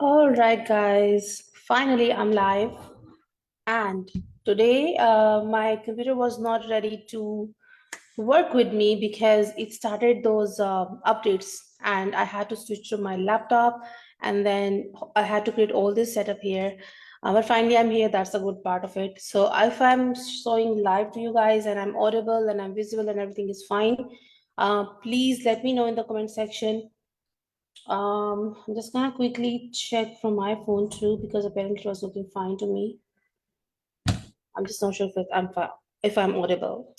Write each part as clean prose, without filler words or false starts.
All right, guys. Finally, I'm live. And today, my computer was not ready to work with me because it started those updates, and I had to switch to my laptop, and then I had to create all this setup here. But finally, I'm here. That's the good part of it. So, if I'm showing live to you guys and I'm audible and I'm visible and everything is fine, please let me know in the comment section. I'm just gonna quickly check from my phone too because apparently it was looking fine to me. I'm just not sure if I'm audible.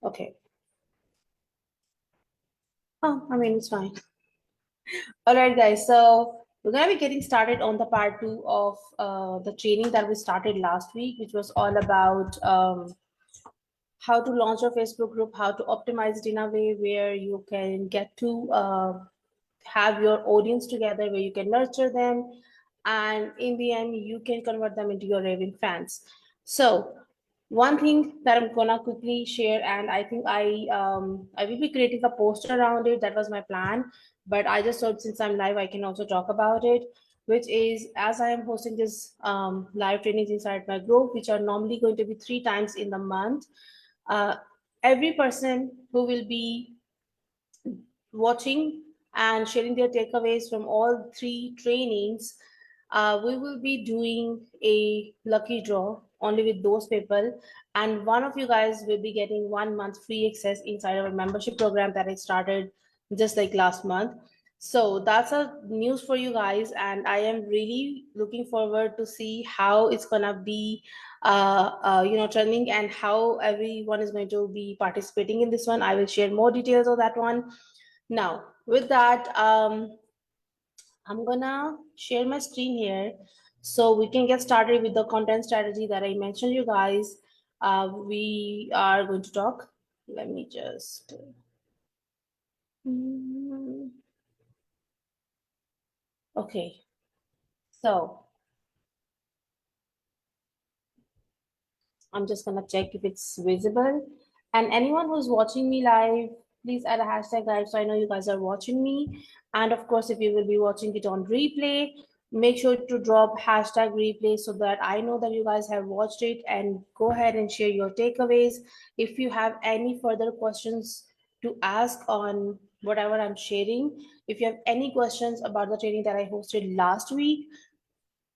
Okay. Oh, I mean it's fine. All right, guys. So we're gonna be getting started on the part two of the training that we started last week, which was all about how to launch your Facebook group, how to optimize it in a way where you can get to have your audience together, where you can nurture them, and in the end, you can convert them into your raving fans. So, one thing that I'm gonna quickly share, and I think I will be creating a poster around it. That was my plan, but I just thought since I'm live, I can also talk about it. Which is as I am hosting this live trainings inside my group, which are normally going to be 3 times in the month. Uh, every person who will be watching and sharing their takeaways from all 3 trainings, we will be doing a lucky draw only with those people. And one of you guys will be getting 1 month free access inside our membership program that I started just like last month. So that's a news for you guys, and I am really looking forward to see how it's gonna be, trending and how everyone is going to be participating in this one. I will share more details of that one now. With that, I'm gonna share my screen here so we can get started with the content strategy that I mentioned you guys. We are going to talk. Let me just. Okay, so I'm just gonna check if it's visible. And anyone who's watching me live, please add a hashtag live so I know you guys are watching me. And of course, if you will be watching it on replay, make sure to drop hashtag replay so that I know that you guys have watched it, and go ahead and share your takeaways. If you have any further questions to ask on whatever I'm sharing, if you have any questions about the training that I hosted last week,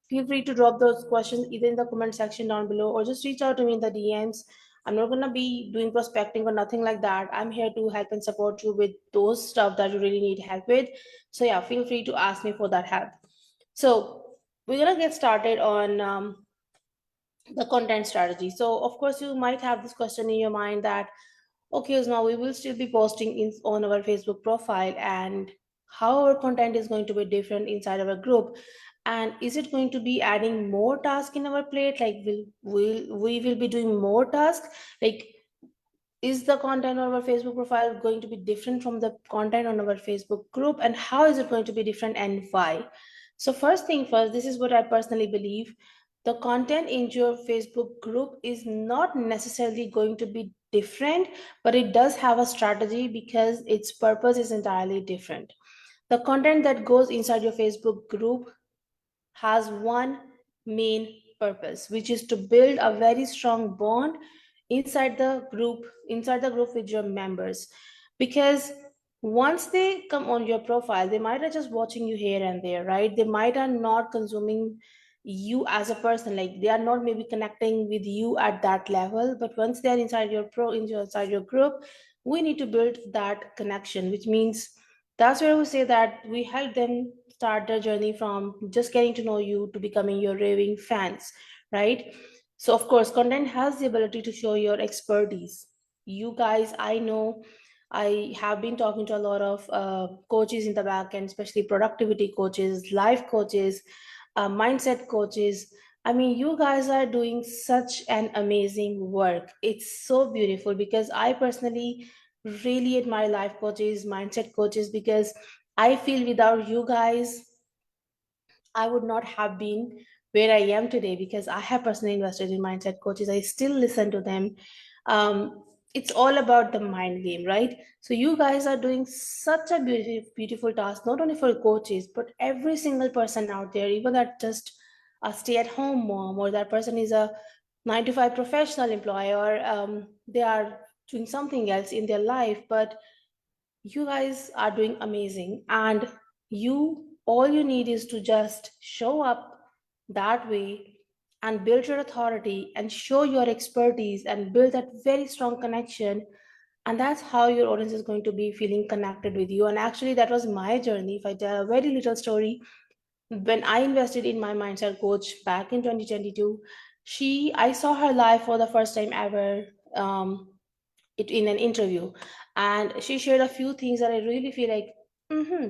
feel free to drop those questions either in the comment section down below or just reach out to me in the DMs. I'm not going to be doing prospecting or nothing like that. I'm here to help and support you with those stuff that you really need help with. So, yeah, feel free to ask me for that help. So, we're going to get started on the content strategy. So, of course, you might have this question in your mind that, okay, so now we will still be posting on our Facebook profile, and how our content is going to be different inside our group, and is it going to be adding more tasks in our plate, like we will be doing more tasks, like is the content on our Facebook profile going to be different from the content on our Facebook group, and how is it going to be different and why? So first thing first, this is what I personally believe. The content in your Facebook group is not necessarily going to be different, but it does have a strategy because its purpose is entirely different. The content that goes inside your Facebook group has one main purpose, which is to build a very strong bond inside the group with your members. Because once they come on your profile, they might are just watching you here and there, right? They might are not consuming you as a person, like they are not maybe connecting with you at that level, but once they are inside your group, we need to build that connection, which means that's where we say that we help them start their journey from just getting to know you to becoming your raving fans, right? So, of course, content has the ability to show your expertise. You guys, I know I have been talking to a lot of coaches in the back end, especially productivity coaches, life coaches, mindset coaches. I mean, you guys are doing such an amazing work. It's so beautiful because I personally really admire life coaches, mindset coaches, because I feel without you guys, I would not have been where I am today, because I have personally invested in mindset coaches. I still listen to them. it's all about the mind game, right? So you guys are doing such a beautiful task, not only for coaches, but every single person out there, even that just a stay-at-home mom, or that person is a 9 to 5 professional employee, or they are doing something else in their life, but you guys are doing amazing. And you, all you need is to just show up that way and build your authority and show your expertise and build that very strong connection. And that's how your audience is going to be feeling connected with you. And actually, that was my journey. If I tell a very little story, when I invested in my mindset coach back in 2022, I saw her live for the first time ever. In an interview, and she shared a few things that I really feel like,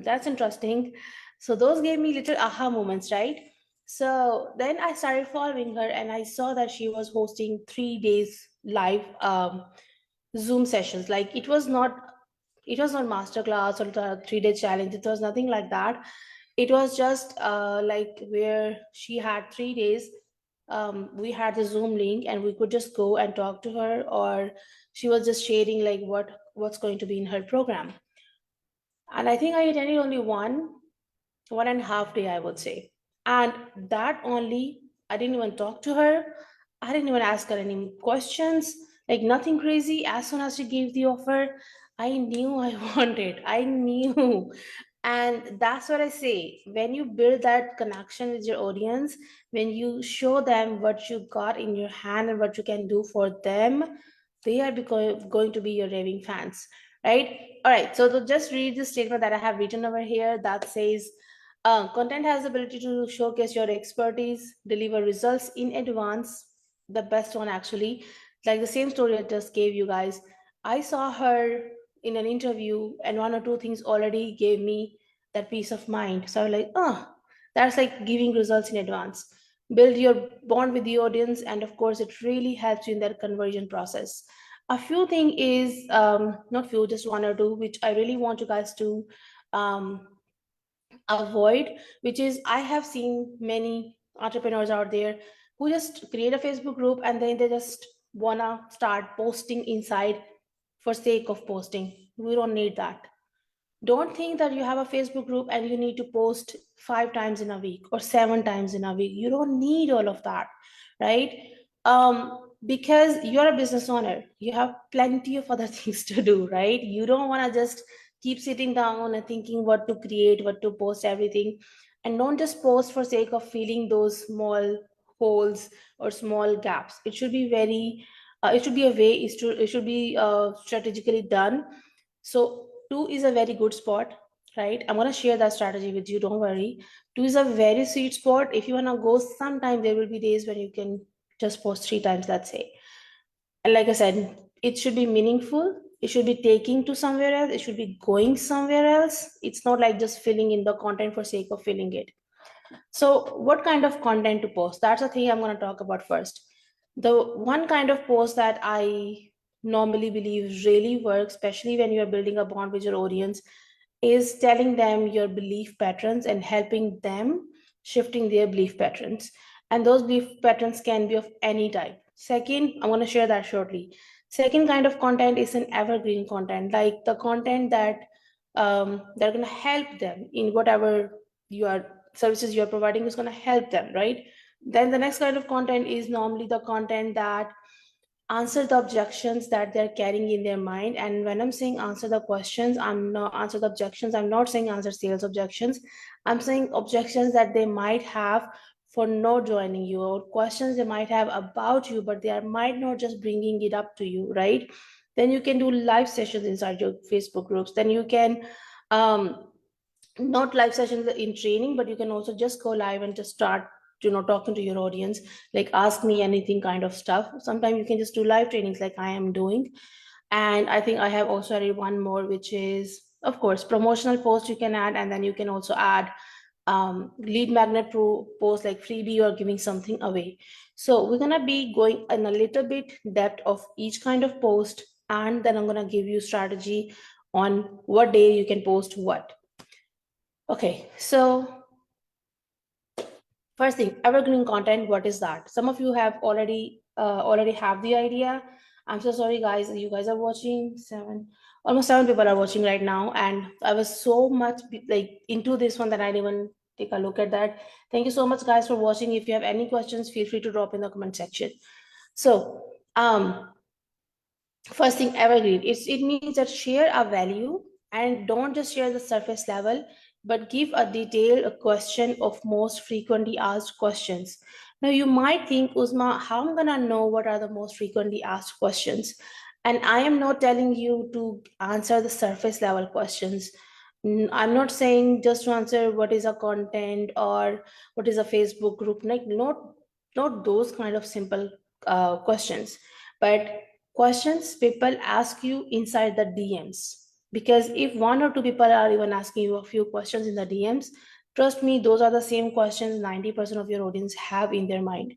that's interesting. So those gave me little aha moments, right? So then I started following her, and I saw that she was hosting 3 days live Zoom sessions. Like, it was not masterclass or the 3 day challenge. It was nothing like that. It was just like where she had 3 days. We had the Zoom link, and we could just go and talk to her, or she was just sharing like what's going to be in her program. And I think I attended only 1.5 day, I would say. And that only, I didn't even talk to her. I didn't even ask her any questions, like nothing crazy. As soon as she gave the offer, I knew I wanted. I knew. And that's what I say. When you build that connection with your audience, when you show them what you got in your hand and what you can do for them, they are going to be your raving fans, right? All right. So to just read the statement that I have written over here that says, content has the ability to showcase your expertise, deliver results in advance. The best one, actually, like the same story I just gave you guys. I saw her in an interview, and one or two things already gave me that peace of mind. So I was like, oh, that's like giving results in advance. Build your bond with the audience, and of course, it really helps you in that conversion process. A few thing is not few, just one or two, which I really want you guys to um, avoid, which is, I have seen many entrepreneurs out there who just create a Facebook group, and then they just wanna start posting inside for sake of posting. We don't need that. Don't think that you have a Facebook group and you need to post 5 times in a week or 7 times in a week. You don't need all of that, right? Because you're a business owner, you have plenty of other things to do, right? You don't want to just keep sitting down and thinking what to create, what to post, everything. And don't just post for sake of filling those small holes or small gaps. It should be very, it should be a way, it should be strategically done. So two is a very good spot, right? I'm gonna share that strategy with you. Don't worry. Two is a very sweet spot. If you wanna go, sometime there will be days when you can just post 3 times, let's say. And like I said, it should be meaningful. It should be taking to somewhere else. It should be going somewhere else. It's not like just filling in the content for sake of filling it. So, what kind of content to post? That's the thing I'm going to talk about first. The one kind of post that I normally believe really works, especially when you're building a bond with your audience, is telling them your belief patterns and helping them shifting their belief patterns. And those belief patterns can be of any type. Second, I'm going to share that shortly. Second kind of content is an evergreen content, like the content that they're going to help them in whatever you are services you're providing is going to help them, right? Then the next kind of content is normally the content that answer the objections that they're carrying in their mind. And when I'm saying answer the questions, I'm not answer the objections, I'm not saying answer sales objections. I'm saying objections that they might have for not joining you, or questions they might have about you, but they are might not just bringing it up to you, right? Then you can do live sessions inside your Facebook groups. Then you can not live sessions in training, but you can also just go live and just start talking to your audience, like ask me anything kind of stuff. Sometimes you can just do live trainings like I am doing. And I think I have also added one more, which is of course promotional post you can add, and then you can also add lead magnet post like freebie or giving something away. So we're going to be going in a little bit depth of each kind of post, and then I'm going to give you strategy on what day you can post what. Okay, so first thing, evergreen content. What is that? Some of you have already have the idea. I'm so sorry, guys. You guys are watching almost 7 people are watching right now, and I was so much like into this one that I didn't even take a look at that. Thank you so much, guys, for watching. If you have any questions, feel free to drop in the comment section. So, first thing, evergreen. It means that share a value and don't just share the surface level, but give a detailed question of most frequently asked questions. Now you might think, Uzma, how am I gonna know what are the most frequently asked questions? And I am not telling you to answer the surface level questions. I'm not saying just to answer what is a content or what is a Facebook group. Like not those kind of simple questions, but questions people ask you inside the DMs. Because if one or two people are even asking you a few questions in the DMs, trust me, those are the same questions 90% of your audience have in their mind.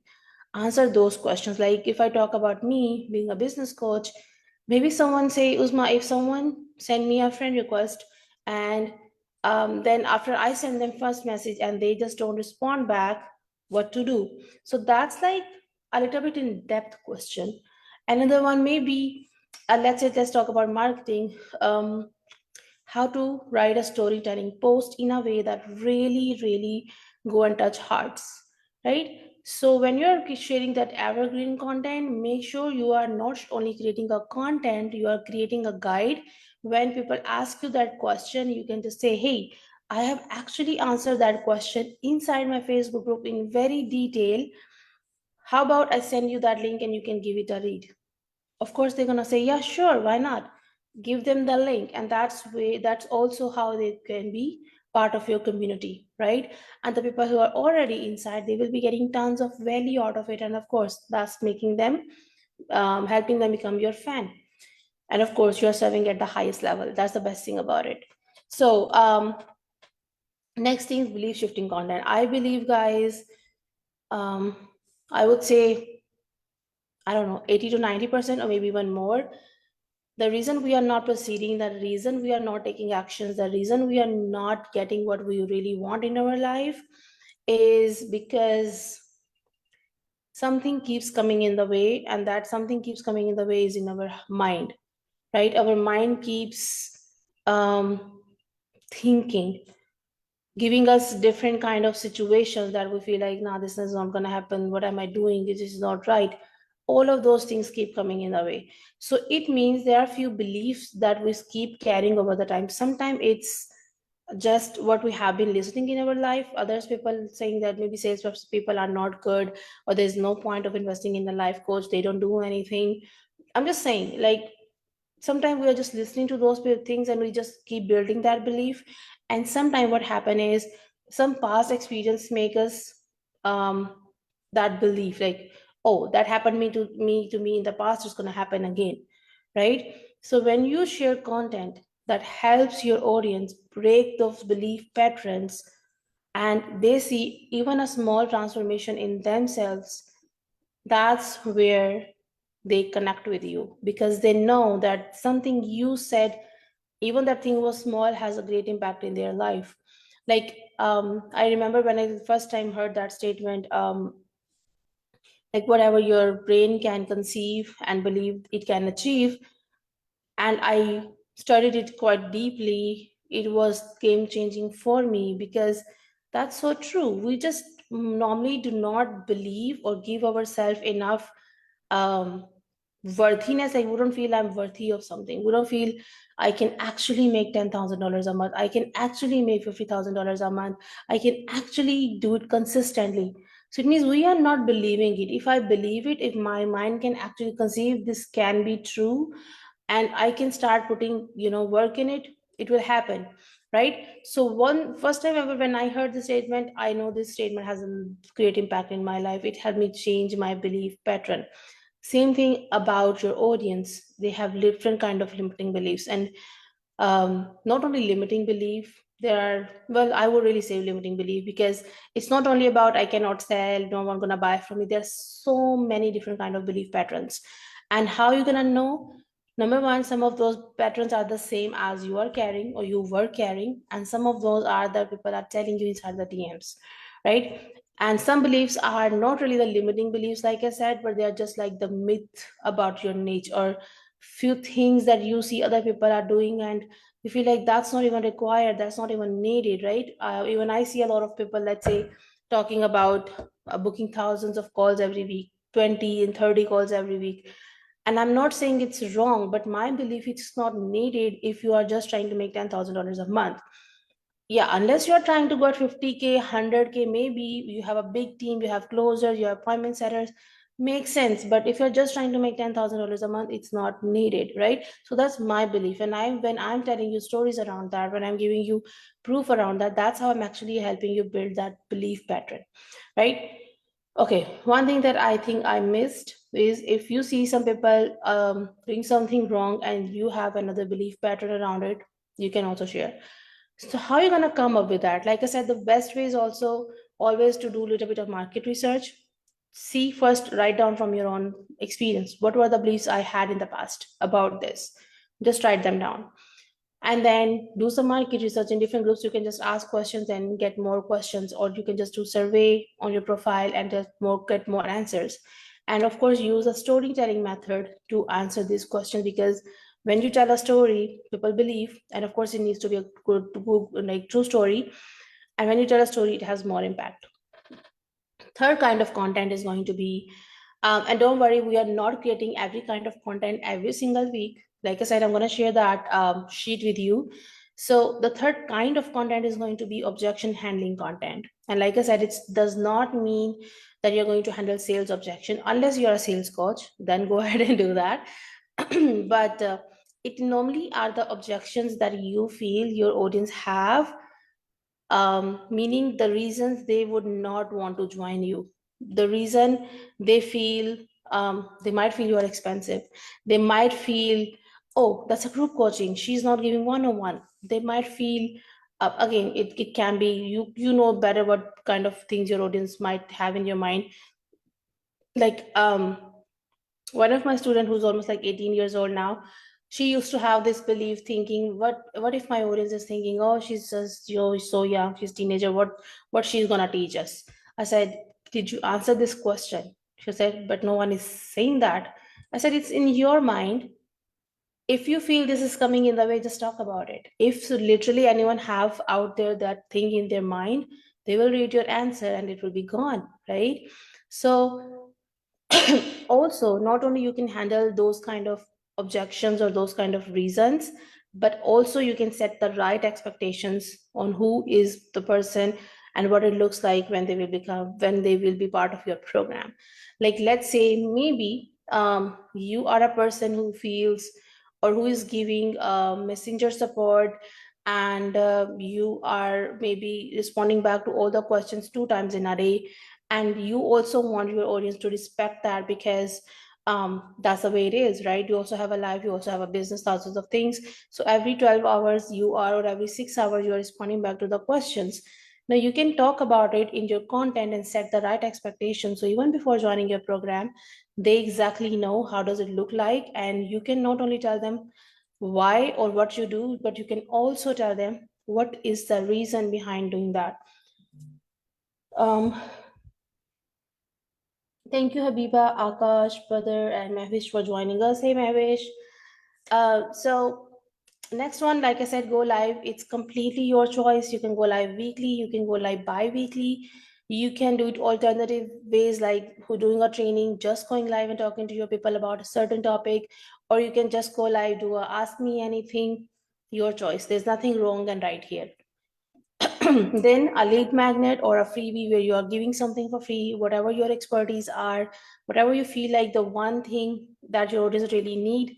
Answer those questions. Like if I talk about me being a business coach, maybe someone say, Uzma, if someone send me a friend request and then after I send them first message and they just don't respond back, what to do? So that's like a little bit in depth question. Another one may be, let's talk about marketing. How to write a storytelling post in a way that really go and touch hearts, right? So when you're sharing that evergreen content, make sure you are not only creating a content, you are creating a guide. When people ask you that question, you can just say, hey, I have actually answered that question inside my Facebook group in very detail. How about I send you that link and you can give it a read? Of course they're gonna say, yeah, sure, why not? Give them the link, and that's also how they can be part of your community, right? And the people who are already inside, they will be getting tons of value out of it, and of course that's making them helping them become your fan. And of course you're serving at the highest level. That's the best thing about it. So next thing is belief shifting content. I believe, guys, um I would say, I don't know, 80 to 90% or maybe even more, the reason we are not proceeding, the reason we are not taking actions, the reason we are not getting what we really want in our life is because something keeps coming in the way, and that something keeps coming in the way is in our mind, right? Our mind keeps thinking, giving us different kind of situations that we feel like, nah, this is not going to happen, what am I doing, this is not right. All of those things keep coming in the way. So it means there are few beliefs that we keep carrying over the time. Sometimes it's just what we have been listening in our life, others people saying that maybe sales reps people are not good, or there's no point of investing in the life coach, they don't do anything. I'm just saying, like, sometimes we are just listening to those things and we just keep building that belief. And sometimes what happen is some past experience make us um that belief, like, oh, that happened me in the past, it's going to happen again, right? So when you share content that helps your audience break those belief patterns, and they see even a small transformation in themselves, that's where they connect with you, because they know that something you said, even that thing was small, has a great impact in their life. Like, I remember when I first time heard that statement, like whatever your brain can conceive and believe it can achieve, and I studied it quite deeply. It was game changing for me, because that's so true. We just normally do not believe or give ourselves enough um, worthiness. Like, we don't feel I'm worthy of something. We don't feel I can actually make $10,000 a month. I can actually make $50,000 a month. I can actually do it consistently. So it means we are not believing it. If I believe it, if my mind can actually conceive this can be true, and I can start putting, work in it, it will happen, right? So one first time ever when I heard the statement, I know this statement has a great impact in my life. It helped me change my belief pattern. Same thing about your audience. They have different kind of limiting beliefs, and not only limiting belief, there are, well, I would really say limiting belief, because it's not only about I cannot sell, no one gonna buy from me. There's so many different kind of belief patterns. And how you gonna know? Number one, some of those patterns are the same as you are carrying or you were carrying, and some of those are that people are telling you inside the DMs, right? And some beliefs are not really the limiting beliefs, like I said, but they are just like the myth about your nature, or few things that you see other people are doing and you feel like that's not even required, that's not even needed, right? Even I see a lot of people, let's say, talking about booking thousands of calls every week, 20 and 30 calls every week. And I'm not saying it's wrong, but my belief it's not needed if you are just trying to make $10,000 a month. Yeah, unless you're trying to get 50K, 100K, maybe you have a big team, you have closers, you have appointment setters, makes sense. But if you're just trying to make $10,000 a month, it's not needed, right? So that's my belief. And when I'm telling you stories around that, when I'm giving you proof around that, that's how I'm actually helping you build that belief pattern, right? Okay, one thing that I think I missed is if you see some people doing something wrong and you have another belief pattern around it, you can also share. So how are you going to come up with that? Like I said, the best way is also always to do a little bit of market research. See first, write down from your own experience. What were the beliefs I had in the past about this? Just write them down. And then do some market research in different groups. You can just ask questions and get more questions, or you can just do survey on your profile and get more answers. And of course, use a storytelling method to answer these questions, because when you tell a story, people believe, and of course, it needs to be a good, like true story. And when you tell a story, it has more impact. Third kind of content is going to be, and don't worry, we are not creating every kind of content every single week. Like I said, I'm going to share that sheet with you. So the third kind of content is going to be objection handling content. And like I said, it does not mean that you're going to handle sales objection unless you're a sales coach. Then go ahead and do that. But it normally are the objections that you feel your audience have, meaning the reasons they would not want to join you, the reason they feel, they might feel you are expensive, they might feel, oh, that's a group coaching, she's not giving one-on-one, they might feel, again, it can be, you know better what kind of things your audience might have in your mind. Like one of my students who's almost like 18 years old now, she used to have this belief thinking, what if my audience is thinking, oh, she's just, so young, she's teenager, what she's gonna teach us. I said, did you answer this question? She said, but no one is saying that. I said, it's in your mind. If you feel this is coming in the way, just talk about it. If so literally anyone have out there that thing in their mind, they will read your answer and it will be gone, right? So also, not only you can handle those kind of objections or those kind of reasons, but also you can set the right expectations on who is the person and what it looks like when they will be part of your program. Like, let's say maybe you are a person who feels or who is giving messenger support, and you are maybe responding back to all the questions 2 times in a day, and you also want your audience to respect that, because that's the way it is, right? You also have a life, you also have a business, thousands of things. So every 12 hours you are, or every 6 hours you are responding back to the questions. Now you can talk about it in your content and set the right expectations, so even before joining your program, they exactly know how does it look like. And you can not only tell them why or what you do, but you can also tell them what is the reason behind doing that. um, Thank you, Habiba, Akash, brother, and Mahvish for joining us. Hey, Mahvish. So next one, like I said, go live. It's completely your choice. You can go live weekly. You can go live bi-weekly. You can do it alternative ways, like who doing a training, just going live and talking to your people about a certain topic, or you can just go live, do a ask me anything. Your choice. There's nothing wrong and right here. Then a lead magnet or a freebie where you are giving something for free, whatever your expertise are, whatever you feel like the one thing that your audience really need.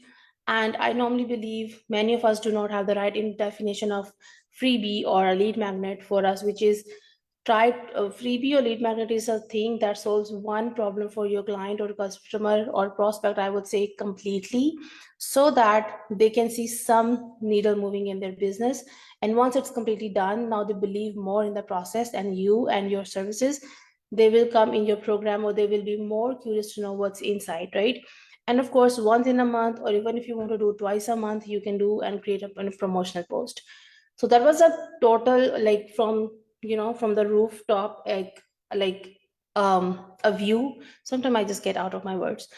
And I normally believe many of us do not have the right definition of freebie or a lead magnet for us, which is try freebie or lead magnet is a thing that solves one problem for your client or customer or prospect, I would say, completely, so that they can see some needle moving in their business. And once it's completely done, now they believe more in the process and you and your services. They will come in your program, or they will be more curious to know what's inside, right? And of course, once in a month, or even if you want to do twice a month, you can do and create a promotional post. So that was a total, like, from from the rooftop, like like a view. Sometimes I just get out of my words.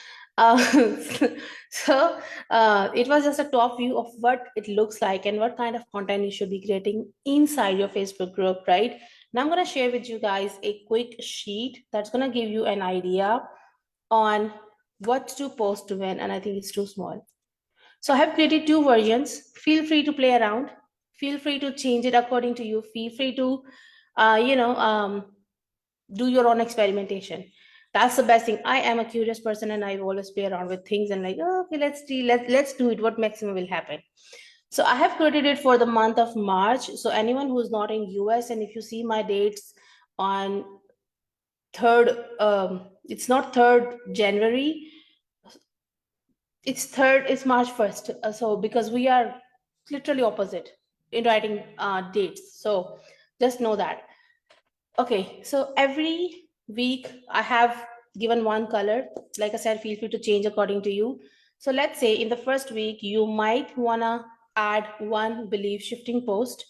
So it was just a top view of what it looks like and what kind of content you should be creating inside your Facebook group, right? Now I'm going to share with you guys a quick sheet that's going to give you an idea on what to post to when, and I think it's too small. So I have created two versions. Feel free to play around. Feel free to change it according to you. Feel free to, do your own experimentation. That's the best thing. I am a curious person and I always play around with things and like, oh, okay, let's see, let's do it. What maximum will happen? So I have created it for the month of March. So anyone who's not in US, and if you see my dates on third, it's not 3rd January, it's March 1st. So because we are literally opposite in writing dates. So just know that. Okay, so every week I have given one color. Like I said, feel free to change according to you. So let's say in the first week, you might wanna add one belief shifting post,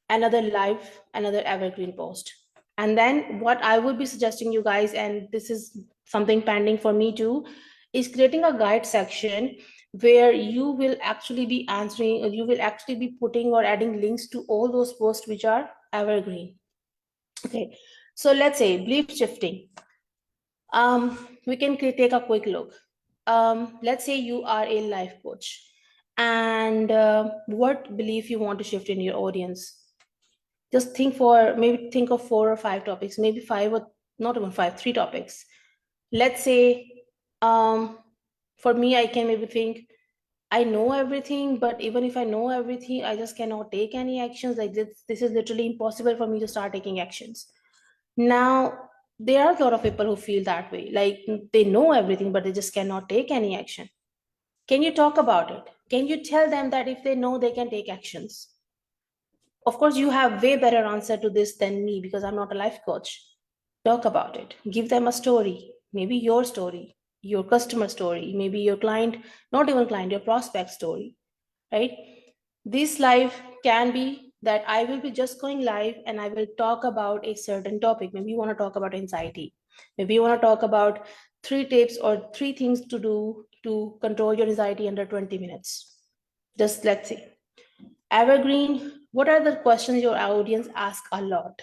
another live, another evergreen post. And then what I would be suggesting you guys, and this is something pending for me too, is creating a guide section where you will actually be answering, or you will actually be putting or adding links to all those posts which are evergreen. Okay, so let's say belief shifting. We can take a quick look. Let's say you are a life coach, and what belief you want to shift in your audience. Just think of 4 or 5 topics, maybe five, or not even five, 3 topics. Let's say, for me, I can maybe think, I know everything, but even if I know everything, I just cannot take any actions. Like this is literally impossible for me to start taking actions. Now, there are a lot of people who feel that way, like they know everything, but they just cannot take any action. Can you talk about it? Can you tell them that if they know, they can take actions? Of course, you have way better answer to this than me because I'm not a life coach. Talk about it. Give them a story, your customer story, maybe your client, not even client, your prospect story, right? This live can be that I will be just going live and I will talk about a certain topic. Maybe you want to talk about anxiety. Maybe you want to talk about 3 tips or 3 things to do to control your anxiety under 20 minutes. Just let's see. Evergreen, what are the questions your audience ask a lot?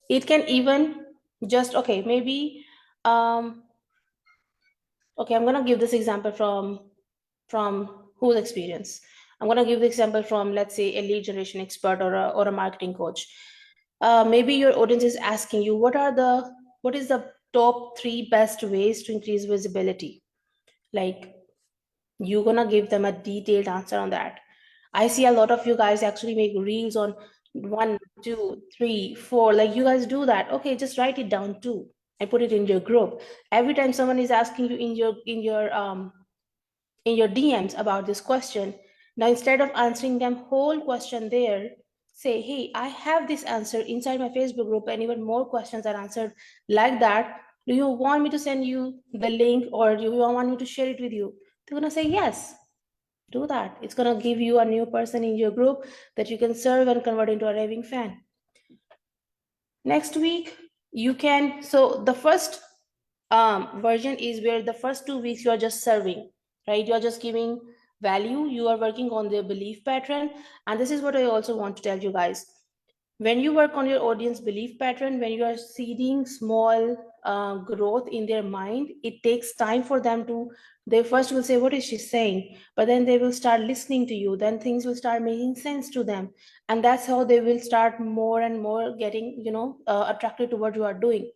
It can even just, okay, maybe, okay, I'm going to give this example from whose experience. I'm going to give the example from, let's say, a lead generation expert or a marketing coach. Maybe your audience is asking you, what is the top 3 best ways to increase visibility? Like, you're going to give them a detailed answer on that. I see a lot of you guys actually make reels on 1, 2, 3, 4. Like, you guys do that. Okay, just write it down too and put it in your group. Every time someone is asking you in your DMs about this question, now instead of answering them whole question there, say, hey, I have this answer inside my Facebook group, and even more questions are answered like that. Do you want me to send you the link, or do you want me to share it with you? They're gonna say yes. Do that. It's gonna give you a new person in your group that you can serve and convert into a raving fan. Next week, you can, so the first version is where the first 2 weeks you are just serving, right? You are just giving value, you are working on their belief pattern. And this is what I also want to tell you guys. When you work on your audience belief pattern, when you are seeding small growth in their mind, it takes time for them to, they first will say, what is she saying? But then they will start listening to you, then things will start making sense to them, and that's how they will start more and more getting, attracted to what you are doing.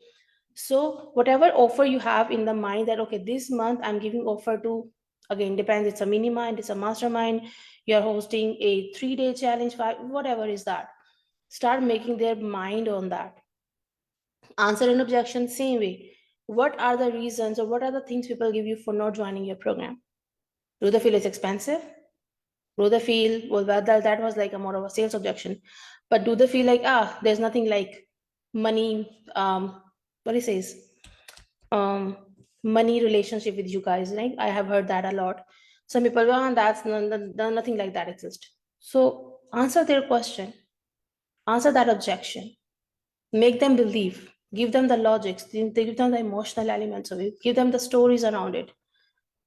So whatever offer you have in the mind that, okay, this month I'm giving offer to, again, depends, it's a mini mind, it's a mastermind, you're hosting a 3-day challenge, whatever is that, start making their mind on that. Answer an objection same way. What are the reasons, or what are the things people give you for not joining your program? Do they feel it's expensive? Do they feel, well, that was like a more of a sales objection, but do they feel like, there's nothing like money, what he says, um money relationship with you guys, right? I have heard that a lot. Some people, well, that's nothing like that exists. So answer their question, answer that objection, make them believe. Give them the logics, they give them the emotional elements of it, give them the stories around it.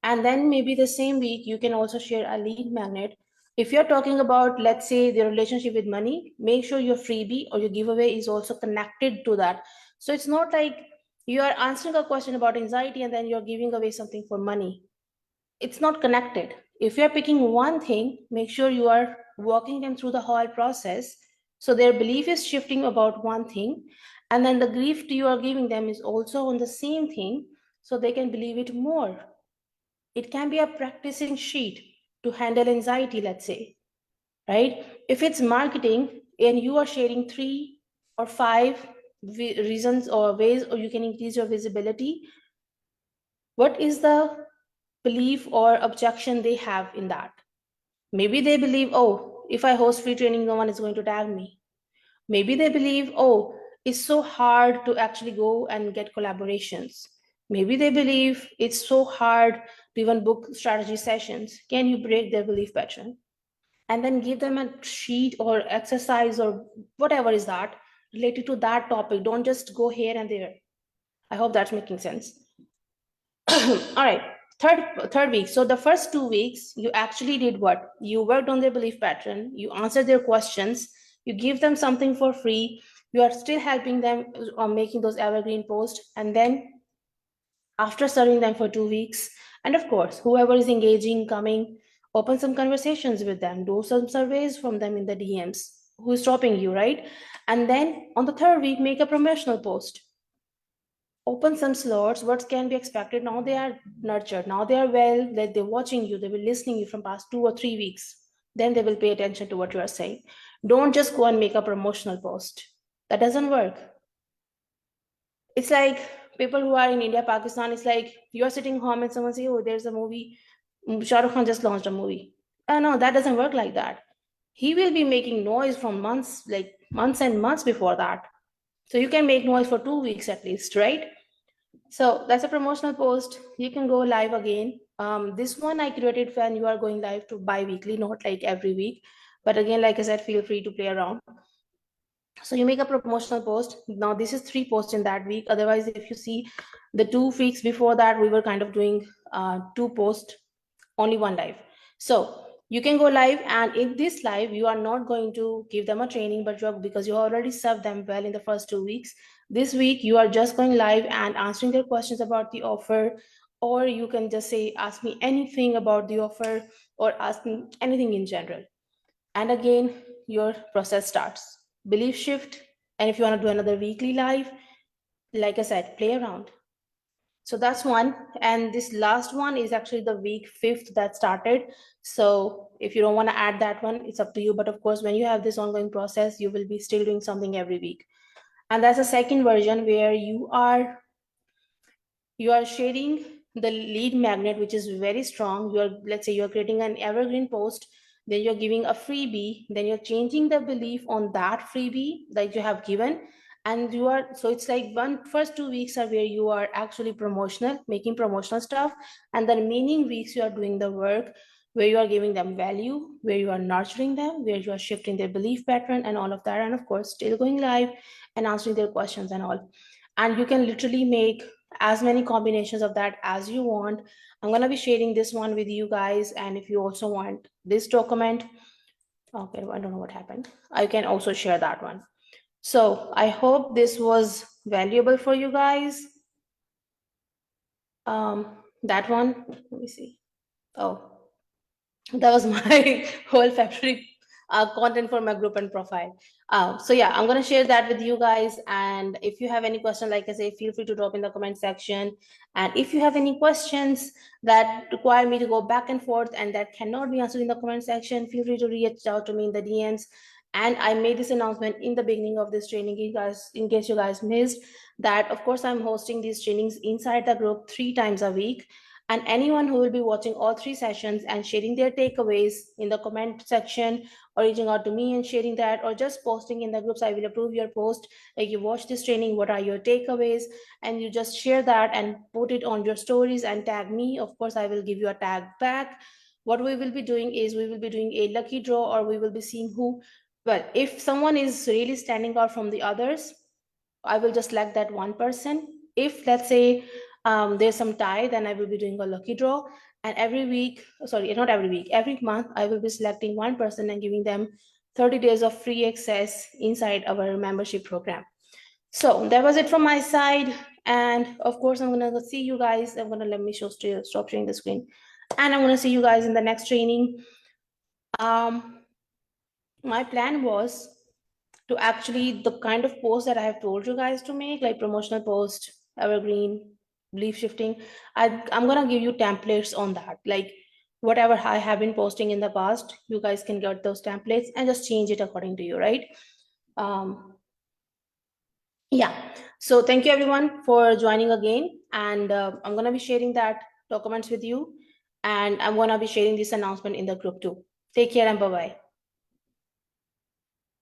And then maybe the same week, you can also share a lead magnet. If you're talking about, let's say, the relationship with money, make sure your freebie or your giveaway is also connected to that. So it's not like you are answering a question about anxiety and then you're giving away something for money. It's not connected. If you're picking one thing, make sure you are walking them through the whole process. So their belief is shifting about one thing. And then the gift you are giving them is also on the same thing. So they can believe it more. It can be a practicing sheet to handle anxiety, let's say, right? If it's marketing and you are sharing 3 or 5 reasons or ways or you can increase your visibility, what is the belief or objection they have in that? Maybe they believe, oh, if I host free training, no one is going to tag me. Maybe they believe, oh, it's so hard to actually go and get collaborations. Maybe they believe it's so hard to even book strategy sessions. Can you break their belief pattern? And then give them a sheet or exercise or whatever is that related to that topic. Don't just go here and there. I hope that's making sense. All right. Third week. So the first 2 weeks, you actually did what? You worked on their belief pattern, you answered their questions, you give them something for free, you are still helping them on making those evergreen posts. And then after serving them for 2 weeks, and of course, whoever is engaging, coming, open some conversations with them, do some surveys from them in the DMs. Who is stopping you, right? And then on the third week, make a promotional post, open some slots. What can be expected? Now they are nurtured, now they are well, that they're watching you, they've been listening you from past 2 or 3 weeks, then they will pay attention to what you are saying. Don't just go and make a promotional post. That doesn't work. It's like people who are in India, Pakistan, it's like you're sitting home and someone say, oh, there's a movie, Shah Rukh Khan just launched a movie. No, that doesn't work like that. He will be making noise from months, like months and months before that. So you can make noise for 2 weeks at least, right? So that's a promotional post. You can go live again. This one I created when you are going live to bi-weekly, not like every week. But again, like I said, feel free to play around. So you make a promotional post. Now this is 3 posts in that week. Otherwise, if you see the 2 weeks before that, we were kind of doing 2 posts, only one live. So you can go live, and in this live, you are not going to give them a training, but because you already served them well in the first 2 weeks. This week, you are just going live and answering their questions about the offer, or you can just say, ask me anything about the offer, or ask me anything in general. And again, your process starts. Belief shift. And if you want to do another weekly live, like I said, play around. So that's one. And this last one is actually the week 5th that started. So if you don't want to add that one, it's up to you. But of course, when you have this ongoing process, you will be still doing something every week. And that's a second version where you are sharing the lead magnet, which is very strong. Let's say you're creating an evergreen post, then you're giving a freebie, then you're changing the belief on that freebie that you have given. And so it's like first 2 weeks are where you are actually making promotional stuff. And the remaining weeks you are doing the work where you are giving them value, where you are nurturing them, where you are shifting their belief pattern and all of that. And of course, still going live and answering their questions and all. And you can literally make as many combinations of that as you want. I'm going to be sharing this one with you guys. And if you also want this document, okay, I don't know what happened. I can also share that one. So I hope this was valuable for you guys. That one, let me see. Oh, that was my whole February content for my group and profile. So yeah, I'm gonna share that with you guys. And if you have any question, like I say, feel free to drop in the comment section. And if you have any questions that require me to go back and forth and that cannot be answered in the comment section, feel free to reach out to me in the DMs. And I made this announcement in the beginning of this training, you guys, in case you guys missed that. Of course, I'm hosting these trainings inside the group 3 times a week. And anyone who will be watching all 3 sessions and sharing their takeaways in the comment section, or reaching out to me and sharing that, or just posting in the groups, I will approve your post. Like, you watch this training, what are your takeaways? And you just share that and put it on your stories and tag me. Of course, I will give you a tag back. What we will be doing is we will be doing a lucky draw, or we will be seeing who, well, if someone is really standing out from the others, I will just select that one person. If let's say there's some tie, then I will be doing a lucky draw. And every week, sorry, not every week, every month, I will be selecting one person and giving them 30 days of free access inside our membership program. So that was it from my side. And of course, I'm gonna see you guys. I'm gonna let me stop sharing the screen. And I'm gonna see you guys in the next training. My plan was to actually the kind of post that I have told you guys to make, like promotional post, evergreen, belief shifting. I'm gonna give you templates on that. Like whatever I have been posting in the past, you guys can get those templates and just change it according to you, right? Yeah. So thank you everyone for joining again, and I'm gonna be sharing that documents with you, and I'm gonna be sharing this announcement in the group too. Take care and bye bye.